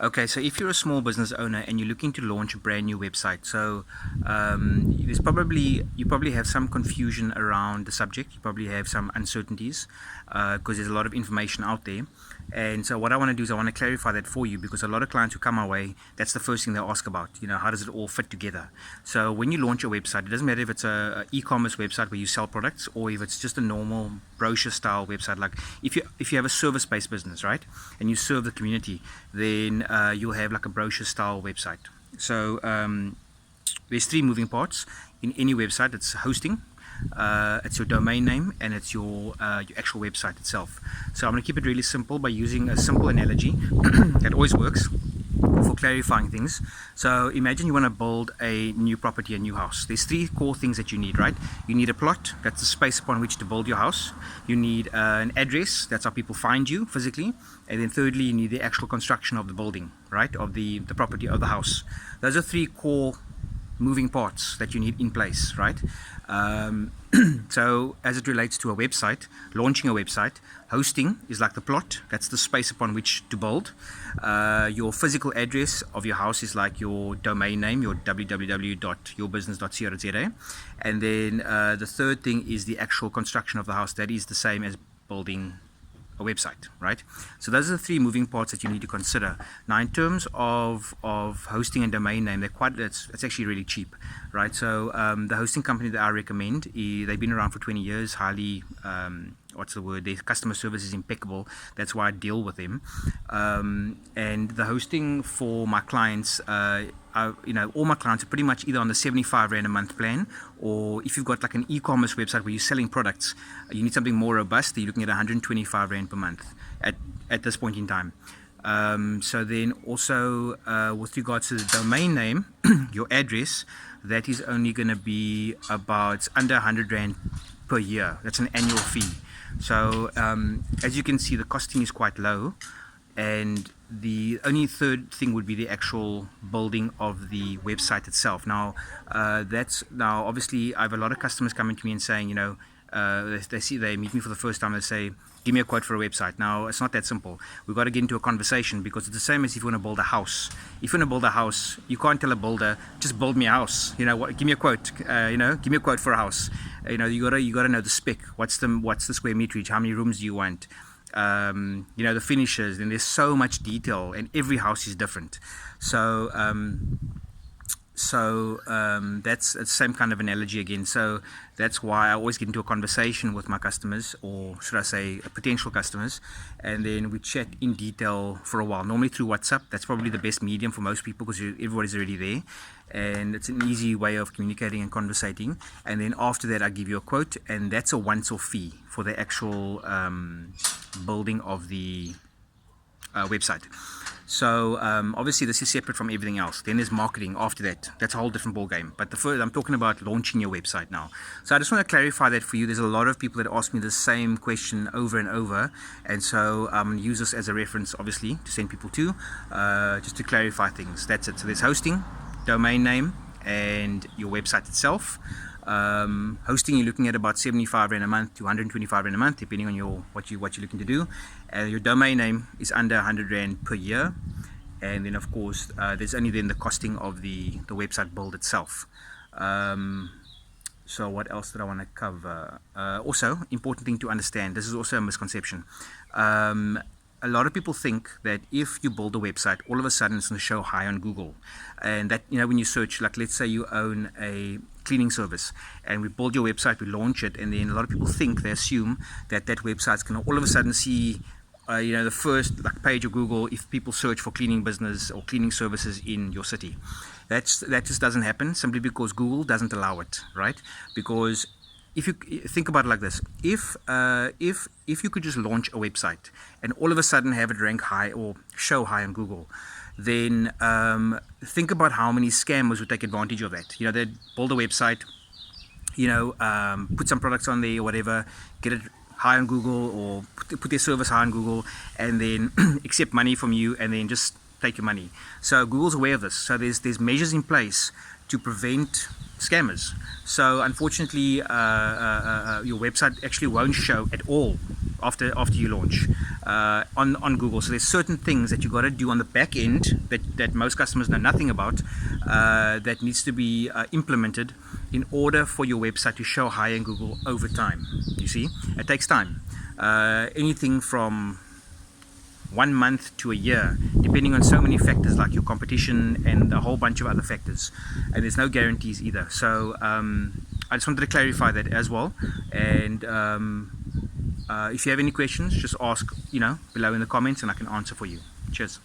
Okay, so if you're a small business owner and you're looking to launch a brand new website, so you probably have some confusion around the subject. You probably have some uncertainties because there's a lot of information out there. And so what I want to do is I want to clarify that for you, because a lot of clients who come our way, that's the first thing they'll ask about. How does it all fit together? So when you launch a website, it doesn't matter if it's a e-commerce website where you sell products, or if it's just a normal brochure style website. Like if you have a service-based business, right, and you serve the community, then you'll have like a brochure style website. So there's three moving parts in any website. It's hosting, it's your domain name, and it's your actual website itself. So I'm going to keep it really simple by using a simple analogy that always works for clarifying things. So imagine you want to build a new property, a new house. There's three core things that you need, right? You need a plot, that's the space upon which to build your house. You need an address, that's how people find you physically. And then thirdly, you need the actual construction of the building, right, of the property, of the house. Those are three core moving parts that you need in place, right? So as it relates to a website, launching a website, hosting is like the plot, that's the space upon which to build. Your physical address of your house is like your domain name, your www.yourbusiness.co.za. And then the third thing is the actual construction of the house. That is the same as building a website, right? So those are the three moving parts that you need to consider. Now, in terms of hosting and domain name, it's actually really cheap, right? So the hosting company that I recommend, they've been around for 20 years, highly, their customer service is impeccable. That's why I deal with them. And the hosting for my clients, all my clients are pretty much either on the 75 Rand a month plan, or if you've got like an e-commerce website where you're selling products, you need something more robust, you're looking at 125 Rand per month at this point in time. So then also with regards to the domain name, your address, that is only going to be about under 100 Rand per year. That's an annual fee. So as you can see, the costing is quite low, and the only third thing would be the actual building of the website itself. Now obviously I have a lot of customers coming to me and saying, they meet me for the first time, they say, give me a quote for a website. Now, it's not that simple. We've got to get into a conversation, because it's the same as if you want to build a house. If you want to build a house, you can't tell a builder, just build me a house. Give me a quote. Give me a quote for a house. You gotta know the spec. What's the square meterage? How many rooms do you want? The finishes. And there's so much detail, and every house is different. So that's the same kind of analogy again. So that's why I always get into a conversation with my customers, or should I say potential customers, and then we chat in detail for a while, normally through WhatsApp. That's probably the best medium for most people, because everybody's already there, and it's an easy way of communicating and conversating. And then after that, I give you a quote, and that's a once-off fee for the actual building of the website. So obviously this is separate from everything else. Then there's marketing after that. That's a whole different ball game. But I'm talking about launching your website now. So I just want to clarify that for you. There's a lot of people that ask me the same question over and over, and so I'm going to use this as a reference, obviously, to send people to, just to clarify things. That's it. So there's hosting, domain name, and your website itself. Hosting, you're looking at about 75 Rand a month to 125 Rand a month, depending on what you're looking to do. Your domain name is under 100 Rand per year. And then of course there's only then the costing of the website build itself. So what else did I want to cover? Also, important thing to understand, this is also a misconception. A lot of people think that if you build a website, all of a sudden it's going to show high on Google. And that, when you search, like let's say you own a cleaning service, and we build your website, we launch it, and then a lot of people they assume that website's going to all of a sudden see the first page of Google if people search for cleaning business or cleaning services in your city. That just doesn't happen, simply because Google doesn't allow it, right? Because if you think about it like this, if you could just launch a website and all of a sudden have it rank high or show high on Google, then think about how many scammers would take advantage of that. They'd build a website, put some products on there or whatever, get it high on Google, or put their service high on Google, and then accept money from you, and then just take your money. So Google's aware of this. So there's measures in place to prevent scammers. So unfortunately, your website actually won't show at all after you launch on Google. So there's certain things that you got to do on the back end that most customers know nothing about, that needs to be implemented in order for your website to show higher in Google over time. You see, it takes time. Anything from 1 month to a year, depending on so many factors like your competition and a whole bunch of other factors, and there's no guarantees either. So I just wanted to clarify that as well. And if you have any questions, just ask below in the comments, and I can answer for you. Cheers.